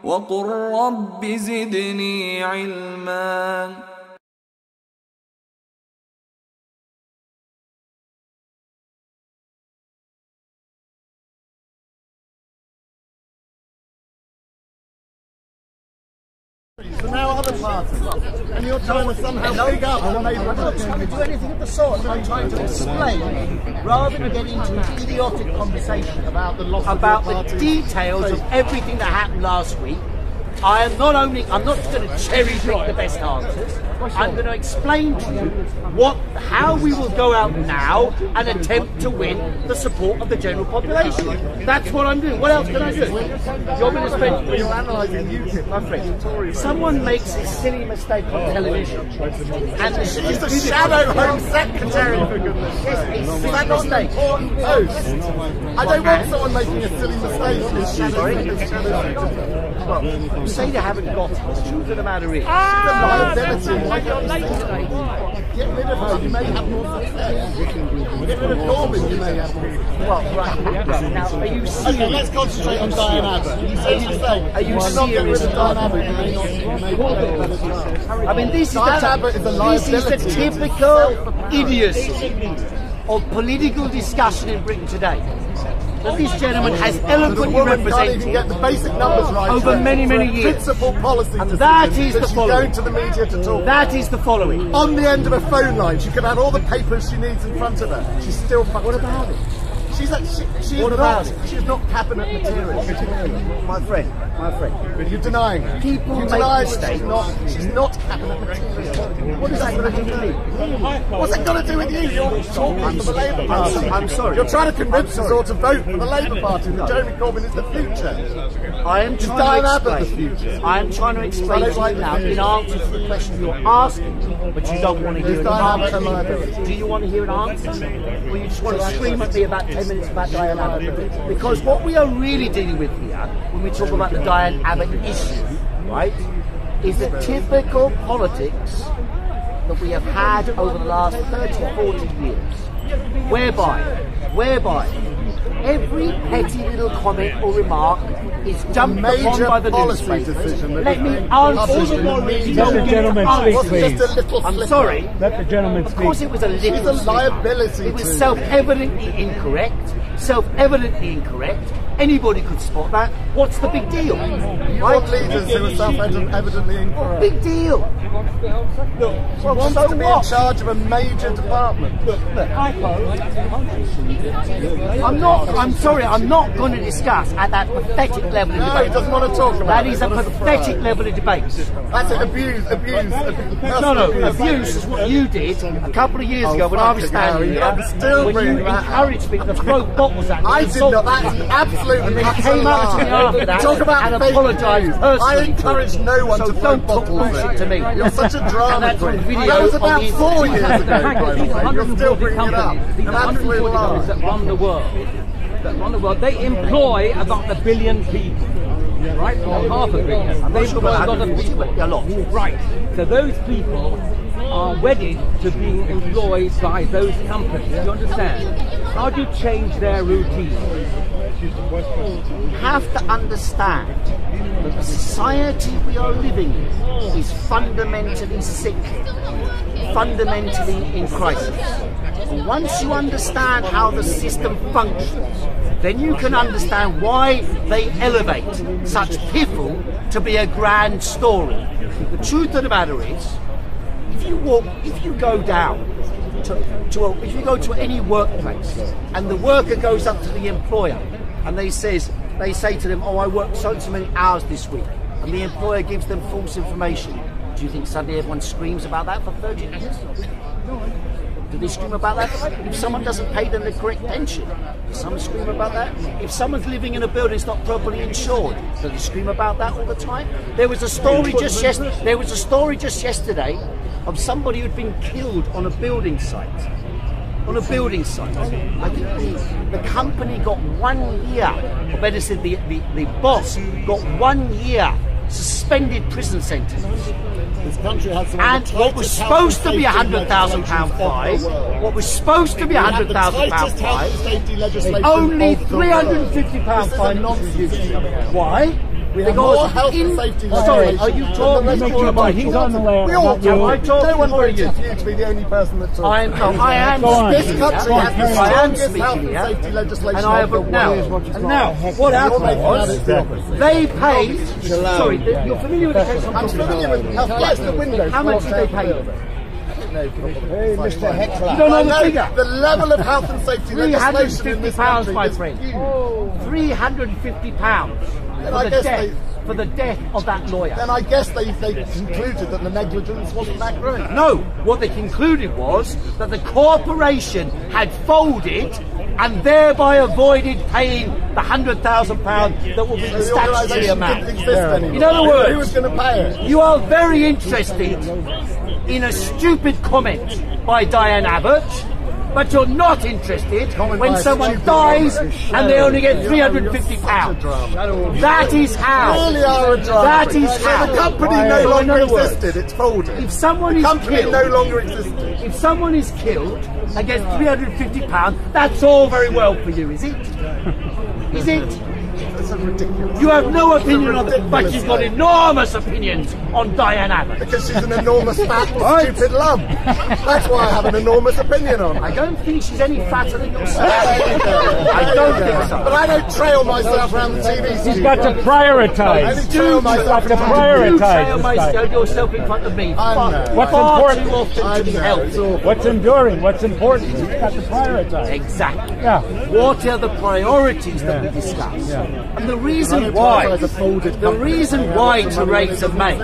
وقل رب زدني علما. So now other parties, and you're trying to somehow pick up on I'm not trying to do anything of the sort. I'm trying to explain, rather than get into an idiotic conversation about the loss about the details of everything that happened last week. I'm not just going to cherry pick the best answers. I'm going to explain to you how we will go out now and attempt to win the support of the general population. That's what I'm doing. What else can I do? You're going to spend. You're analysing UKIP, my friend. Someone makes a silly mistake on television, and he's the shadow Home Secretary, for goodness sake. Is that not an important post? I don't want someone making a silly mistake. You say they haven't got it. The truth of the matter is, the liability. Get rid of her, you may have more success. Get rid of Corbyn, you may have more success. Well, right. Now, are you serious? Okay, let's concentrate on Diane Abbott. Are you serious? I mean, this is the typical idiocy of political discussion in Britain today. That this gentleman has eloquently represented get the basic numbers right over many years. Principal policy and that is the following. Going to the media to talk. That is the following. On the end of a phone line, she could have all the papers she needs in front of her. She's still fucked. What about it? She's not cabinet material. My friend. But you're denying her. People you make mistakes. She's not cabinet material. What does that got to do with me? What's it got to do with you? You're talking for the Labour Party. I'm sorry. You're trying to convince us all to vote for the Labour Party. That Jeremy Corbyn is the future. I am trying to explain to you now in answer to the question you're asking, but you don't want to hear an answer. Do you want to hear an answer? Or you just want to scream at me about 10 minutes about Diane Abbott? Because what we are really dealing with here, when we talk about the Diane Abbott issue, right, is the typical politics that we have had over the last 30, 40 years, whereby every petty little comment or remark is jumped upon by the newspapers. Let me answer. I'm sorry. Let the gentleman speak. Of course it was a little. It's a liability. It was self-evidently incorrect. Anybody could spot that. What's the big deal? You want leaders who are self-evidently incorrect. Big deal. Well, wants to be in charge of a major department. I'm not going to discuss at that pathetic level of debate. No, he doesn't want to talk about that. That is a pathetic level of debate. That's it, abuse. No, abuse is what you did a couple of years ago when I was standing here, when you encouraged me to throw bottles at me. I did not, that's absolutely and then came up to me after that and apologised personally. I encouraged no one to throw bottles to me. You're such a drama queen. That was about 4 years ago, by the way. You're still bringing it up. An absolute lie. That run the world. They employ about 1 billion people. Right? Or half a billion. They employ a lot of people. Right. So those people are wedded to being employed by those companies. You understand? How do you change their routine? You have to understand that the society we are living in is fundamentally sick, fundamentally in crisis. And once you understand how the system functions, then you can understand why they elevate such piffle to be a grand story. The truth of the matter is, if you go to any workplace and the worker goes up to the employer and they say to them, oh, I worked so many hours this week, and the employer gives them false information, do you think suddenly everyone screams about that for 30 years? Do they scream about that? If someone doesn't pay them the correct pension, does someone scream about that? If someone's living in a building that's not properly insured, do they scream about that all the time? There was a story just yesterday of somebody who'd been killed on a building site. I think the company got 1 year, or better said, the boss got 1 year suspended prison sentence. This country has some and what was supposed to be £100,000 fine, only £350 fine. Why? We have more health and safety legislation. Are you talking? He's on the land. We all do. No one for you. voted for you to be the only person that talks. I am. This country has the strongest health and safety legislation. And I have now, what happened was they paid. Sorry, you're familiar with the case? I'm familiar with health. Yes, the windows. How much did they pay? Hey, Mr. Heckled. You don't know the figure. The level of health and safety legislation in this £350, country my is friend. huge. £350 for the death of that lawyer. Then I guess they concluded that the negligence wasn't that great. No, what they concluded was that the corporation had folded and thereby avoided paying the £100,000 that will be the statutory amount. In other words, who was going to pay it? You are very interested in a stupid comment by Diane Abbott, but you're not interested when someone dies and they only get £350. That is how. Really are a drama. That is how. The company no longer existed. It's folded. If someone is killed, no longer existed. If someone is killed and gets £350, that's all very well for you, is it? Is it? It's ridiculous. You have no opinion on it, but you've got enormous opinions on Diane Abbott. Because she's an enormous fat stupid lump. That's why I have an enormous opinion on her. I don't think she's any fatter than yourself. I don't think so. But I don't trail myself around the TV. He's got to prioritize. I only trail myself He's got to You prioritize. trail yourself in front of me. What's Far important? too often to be helped. What's enduring? What's important? He's got to prioritize. Exactly. Yeah. What are the priorities that we discuss? And the reason why Theresa May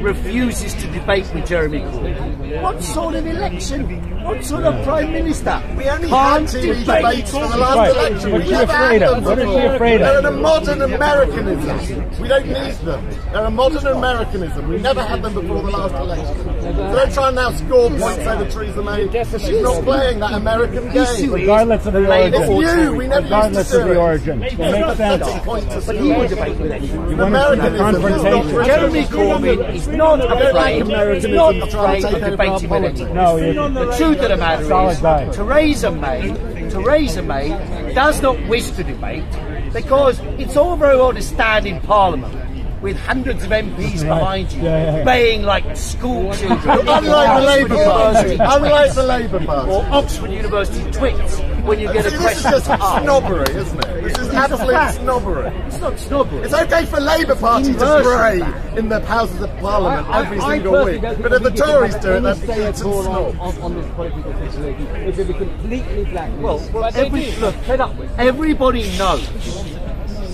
refuses to debate with Jeremy Corbyn. What sort of election? What sort of Prime Minister? We only had TV debates for the last election. What's she afraid of? What is she afraid They're of? a modern Americanism. We don't need them. They're a modern Americanism. We never had them before the last election. So don't try and now score points over Theresa May. She's not playing that American game. Regardless of the origin. It's you. We never Regardless used to of do the it. origin. It makes sense. But he would debate with anyone. You want to see confrontation. Jeremy Corbyn is not afraid of debating with anyone. No, he The truth of the matter Solid guy. is, Theresa May does not wish to debate because it's all very well to stand in Parliament with hundreds of MPs behind you, baying like school children. Unlike the Labour Party. Or Oxford University twits when you get a This is question just asked. snobbery, isn't it? This is absolute snobbery. It's not snobbery. It's okay for Labour Party to pray in the Houses of Parliament every single week, but if the Tories do it, that's it's snobs. On this political situation, it's a completely black. Well, everybody knows,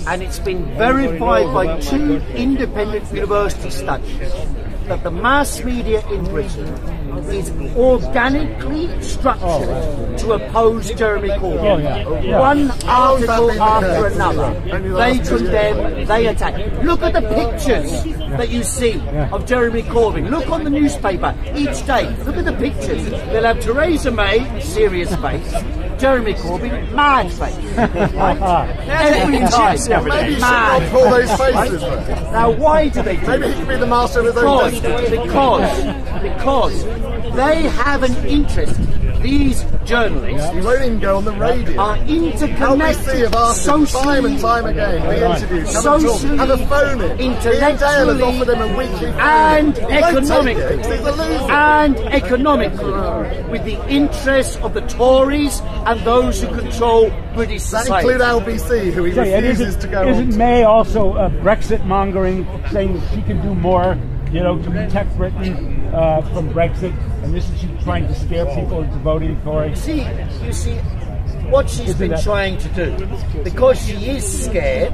and it's been verified by 2 independent university studies, that the mass media in Britain is organically structured to oppose Jeremy Corbyn. One article after another. They condemn, they attack. Look at the pictures that you see of Jeremy Corbyn. Look on the newspaper each day. Look at the pictures. They'll have Theresa May, serious face. Jeremy Corbyn, mad face. Every time. Maybe you should not pull those faces. Now, why do they do Maybe he could be the master of his own destiny. Because they have an interest. These journalists You won't even go on the radio. are LBC have asked him time and time again. We interview. socially, Have a phone in. Ian Dale has offered him a weekly phone. and He won't take it, economically, 'cause he's a loser. and economically, with the interests of the Tories and those who control British Does that society. include LBC, who he And refuses to go isn't on? May also Brexit mongering, saying that she can do more, to protect Britain from Brexit, and this is she trying to scare people into voting for it? You see, what she's been trying to do, because she is scared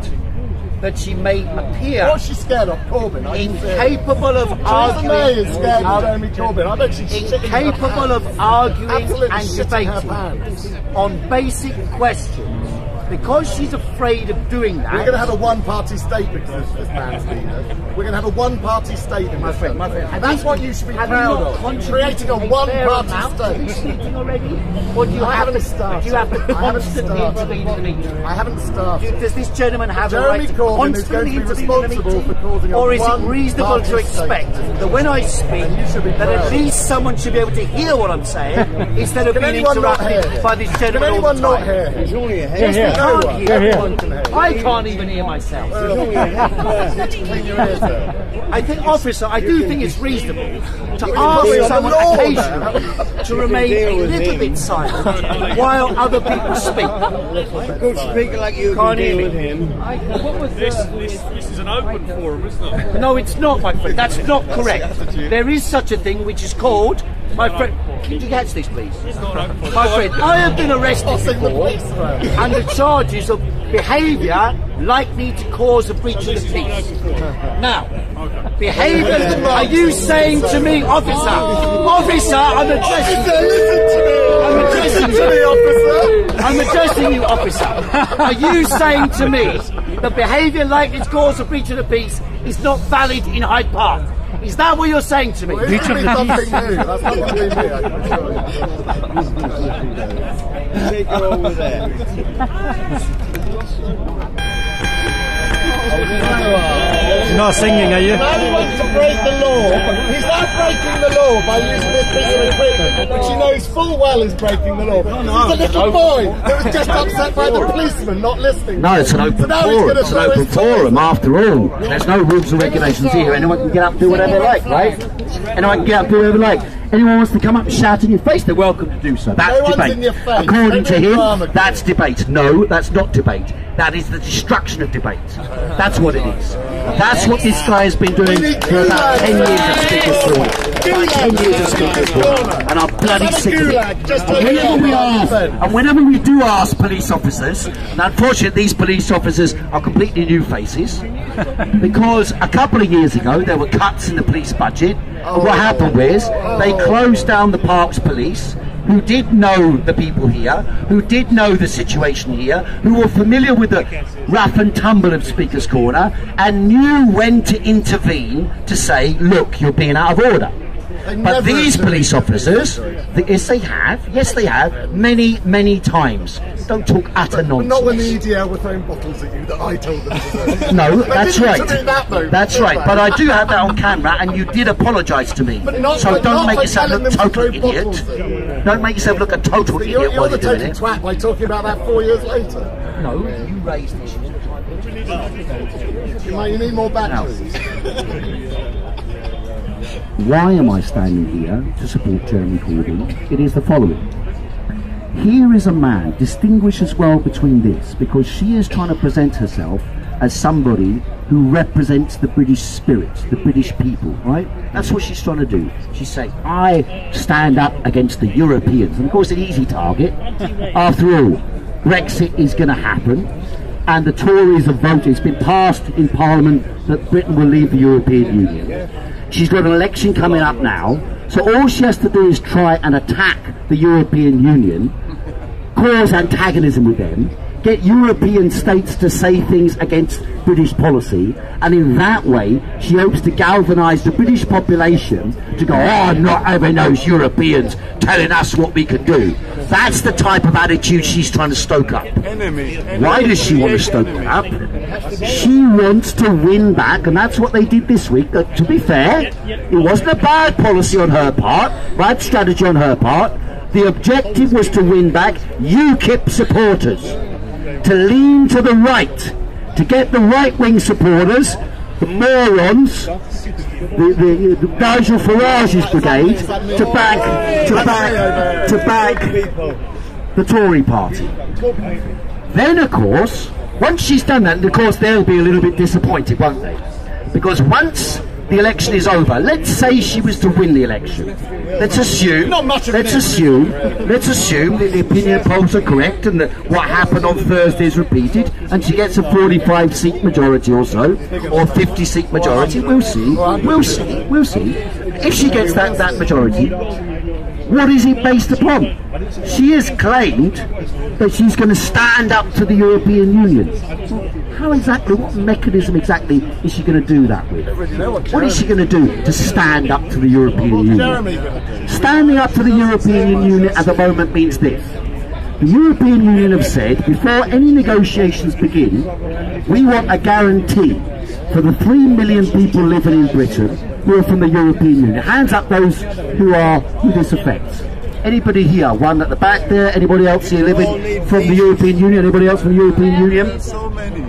that she may appear What's she scared of? Corbyn? incapable of Theresa May arguing, is scared of Jeremy Corbyn. I bet she's shitting her incapable of pants. arguing Absolutely and shitting her debating pants. on basic questions. Because she's afraid of doing that. We're going to have a one-party state because of this man's leader. We're going to have a one-party state in this country. Have That's you- what you should be have you proud not of. contributed Creating a fair one-party amount? Are you state. speaking already? Or do you I have haven't to, started. do you have to I haven't constantly started. intervene in the meeting? I haven't started. Does this gentleman have a Jeremy right to Corbyn is constantly going to be intervene in the responsible meeting? for causing a Or is it one-party reasonable to state. expect that when I speak, And you should be that at proud. least someone should be able to hear what I'm saying instead of Can being anyone not interrupted hear? by this Can gentleman all anyone the not time? hear? Here's the can't hear. Everyone can hear. I can't even hear myself. Clean your ears out. I think, officer, I do think it's reasonable to ask someone occasionally to remain a little bit silent while other people speak. A good speaker like you Can't can deal hear with me. him. This is an open forum, isn't it? No, it's not, my friend. That's not correct. There is such a thing which is called, my friend. Can you catch this, please? My friend, I have been arrested before under charges of behaviour likely to cause a breach of the peace. Now, behaviour. Are you saying to me, officer? Officer, I'm addressing you, officer. Are you saying to me that behaviour likely to cause a breach of the peace is not valid in Hyde Park? Is that what you're saying to me? Well, it's going to be something new. That's not going to be me, I can assure you. Take you over there. You're not singing, are you? Now he wants to break the law. He's now breaking the law by using this piece of equipment, which he knows full well is breaking the law. He's a little boy that was just upset by the policeman not listening. No, it's an open forum. It's an open forum, after all. There's no rules or regulations here. Anyone can get up and do whatever they like, right? Anyone can get up and do whatever they like. Anyone wants to come up and shout in your face, they're welcome to do so. That's No one's debate. in your face. According to him, Drama that's debate. No, that's not debate. That is the destruction of debate. That's what it is. That's what this guy has been doing for about 10 years at Speaker's Corner. About 10 years at Speaker's Corner. And I'm bloody sick of it. And whenever we do ask police officers, and unfortunately these police officers are completely new faces, because a couple of years ago there were cuts in the police budget, and what happened was they closed down the Parks Police, who did know the people here, who did know the situation here, who were familiar with the rough and tumble of Speaker's Corner, and knew when to intervene to say, look, you're being out of order. But these police officers, yes they have, many, many times. Don't talk utter nonsense. Not when the EDL were throwing bottles at you that I told them to do. No, that's right. That's right. But I do have that on camera, and you did apologise to me. So don't make yourself look a total idiot. Don't make yourself look a total idiot while you're doing You're the total it. twat by talking about that 4 years later. No, you raised issues. You need more batteries. Why am I standing here to support Jeremy Corbyn? It is the following. Here is a man, distinguish as well between this, because she is trying to present herself as somebody who represents the British spirit, the British people, right? That's what she's trying to do. She's saying, I stand up against the Europeans. And of course, an easy target. After all, Brexit is going to happen, and the Tories have voted. It's been passed in Parliament that Britain will leave the European Union. She's got an election coming up now, so all she has to do is try and attack the European Union, cause antagonism with them, get European states to say things against British policy, and in that way she hopes to galvanise the British population to go, oh, I'm not having those Europeans telling us what we can do. That's the type of attitude she's trying to stoke up. Why does she want to stoke it up? She wants to win back, and that's what they did this week. To be fair, it wasn't a bad policy on her part, bad strategy on her part. The objective was to win back UKIP supporters, to lean to the right, to get the right-wing supporters, the morons, the Nigel Farage's brigade, to back the Tory party. Then, of course, once she's done that, of course they'll be a little bit disappointed, won't they? Because once the election is over, let's say she was to win the election. Let's assume that the opinion polls are correct and that what happened on Thursday is repeated, and she gets a 45-seat majority or so, or 50-seat majority. We'll see. If she gets that majority, what is it based upon? She has claimed that she's going to stand up to the European Union. How exactly, what mechanism exactly is she going to do that with? What is she going to do to stand up to the European Union? Standing up to the European Union at the moment means this. The European Union have said, before any negotiations begin, we want a guarantee for the 3 million people living in Britain who are from the European Union. Hands up those who this affects. Anybody here? One at the back there. Anybody else here living from the European Union? Anybody else from the European Union? So many.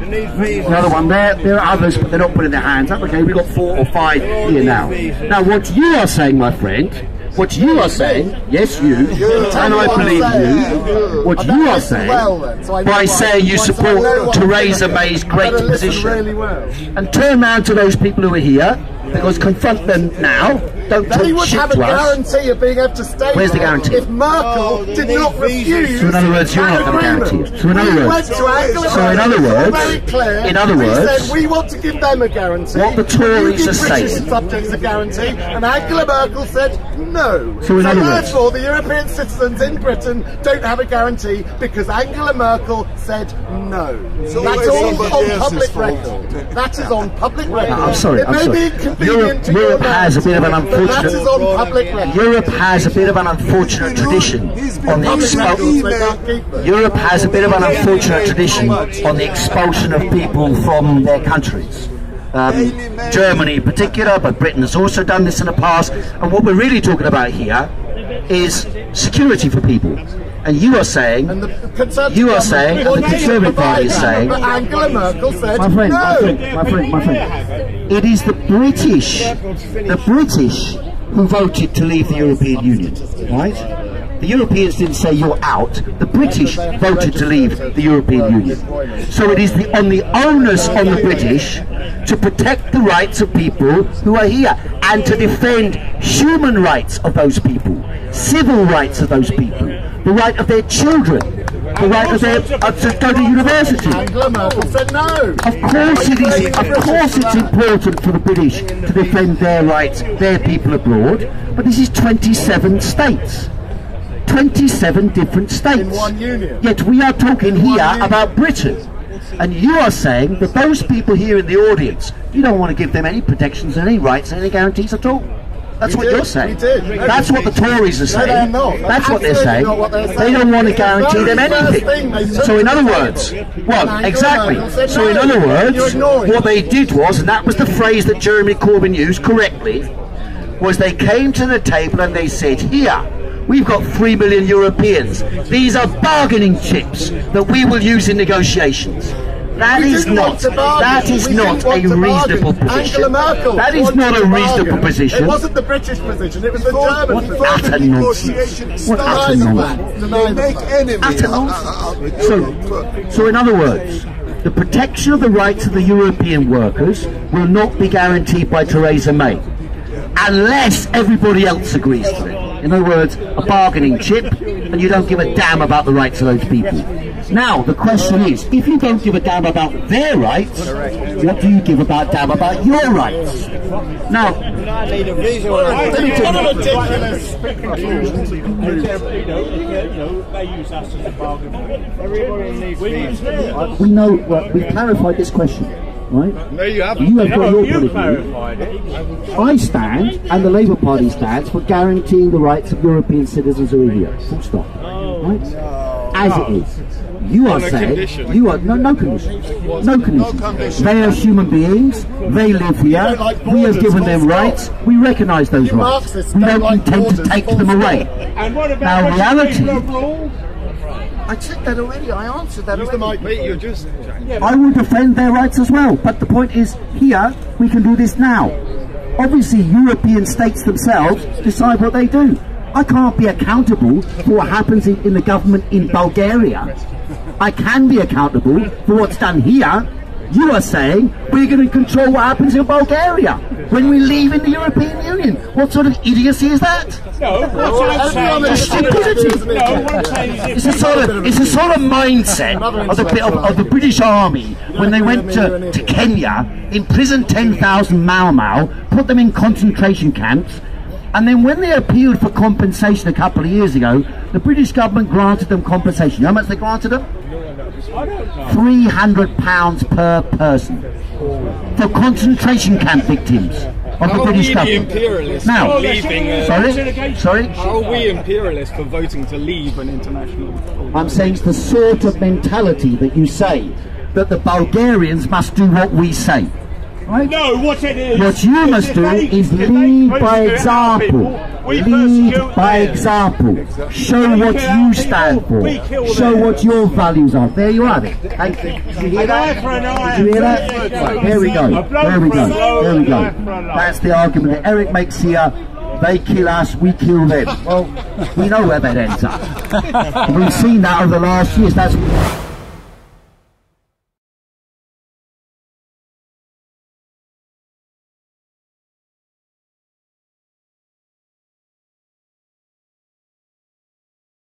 Another one there. There are others, but they're not putting their hands up. Okay, we've got 4 or 5 here now. Now, what you are saying, my friend, what you are saying, yes, you, and I believe you, what you are saying, by saying you support Theresa May's great position, and turn round to those people who are here, because confront them now, don't talk They would shit have a to us. guarantee of being able to stay. Where's the guarantee? If Merkel did not refuse. So in other words, you're not going to guarantee it. So in other words, in other words, said we want to give them a guarantee. what the Tories are saying. British subjects a guarantee, and Angela Merkel said no. So in other words, therefore, the European citizens in Britain don't have a guarantee because Angela Merkel said no. So that's all somebody on else's public fault. record. That is on public record. I'm sorry, It I'm may sorry. be inconvenient to Europe your has a bit of an narrative, but that is unfortunate. on public record. Europe has a bit of an unfortunate tradition on the expulsion. Europe has a bit of an unfortunate tradition on the expulsion of people from their countries. Germany in particular, but Britain has also done this in the past. And what we're really talking about here is security for people. And you are saying, and the Conservative Party is saying, but Angela Merkel said my friend, no. my friend, it is the British who voted to leave the European Union, right? The Europeans didn't say you're out. The British voted to leave the European Union. So it is on the onus on the British to protect the rights of people who are here and to defend human rights of those people, civil rights of those people, the right of their children, the right of their to go to university. Angela Merkel said no. Of course it is. Of course it's important for the British to defend their rights, their people abroad. But this is 27 states. 27 different states. In one union. Yet we are talking here about Britain. And you are saying that those people here in the audience, you don't want to give them any protections, any rights, any guarantees at all. That's what you're saying. That's what the Tories are saying. That's what they're saying. They don't want to guarantee them anything. So in other words, well, exactly. So in other words, what they did was, and that was the phrase that Jeremy Corbyn used correctly, was they came to the table and they said, here, we've got 3 million Europeans. These are bargaining chips that we will use in negotiations. That is not a reasonable position. That is not a reasonable position. It wasn't the British position, it was the German position. Utter nonsense. What utter nonsense. Utter nonsense. So in other words, the protection of the rights of the European workers will not be guaranteed by Theresa May unless everybody else agrees to it. In other words, a bargaining chip, and you don't give a damn about the rights of those people. Now, the question is, if you don't give a damn about their rights, what do you give a damn about your rights? Now, we know, well, we've clarified this question. Right? No, you haven't. You have got your point of view. I stand, and the Labour Party stands, for guaranteeing the rights of European citizens who are here. Full stop. Right? As it is. You are saying, you are, no conditions. No conditions. They are human beings, they live here, we have given them rights, we recognise those rights. We don't intend to take them away. Now, reality, I said that already, I answered that already. I will defend their rights as well, but the point is, here, we can do this now. Obviously, European states themselves decide what they do. I can't be accountable for what happens in the government in Bulgaria. I can be accountable for what's done here. You are saying we're going to control what happens in Bulgaria when we leave in the European Union. What sort of idiocy is that? No, what I'm saying is it's a sort of mindset of the British Army when they went to Kenya, imprisoned 10,000 Mau Mau, put them in concentration camps, and then when they appealed for compensation a couple of years ago, the British government granted them compensation. You know how much they granted them? £300 per person for concentration camp victims of the British government. Now, sorry? How are we imperialists for voting to leave an international? I'm saying it's the sort of mentality that you say that the Bulgarians must do what we say. Right? No, what it is. What you must do is lead by example. Lead by example. Show what you stand for. Show what your values are. There you have it. Thank you. Did you hear that? Did you hear that? Right, here we go. There we go. There we go. That's the argument that Eric makes here. They kill us, we kill them. Well, we know where that ends up. We've seen that over the last years. That's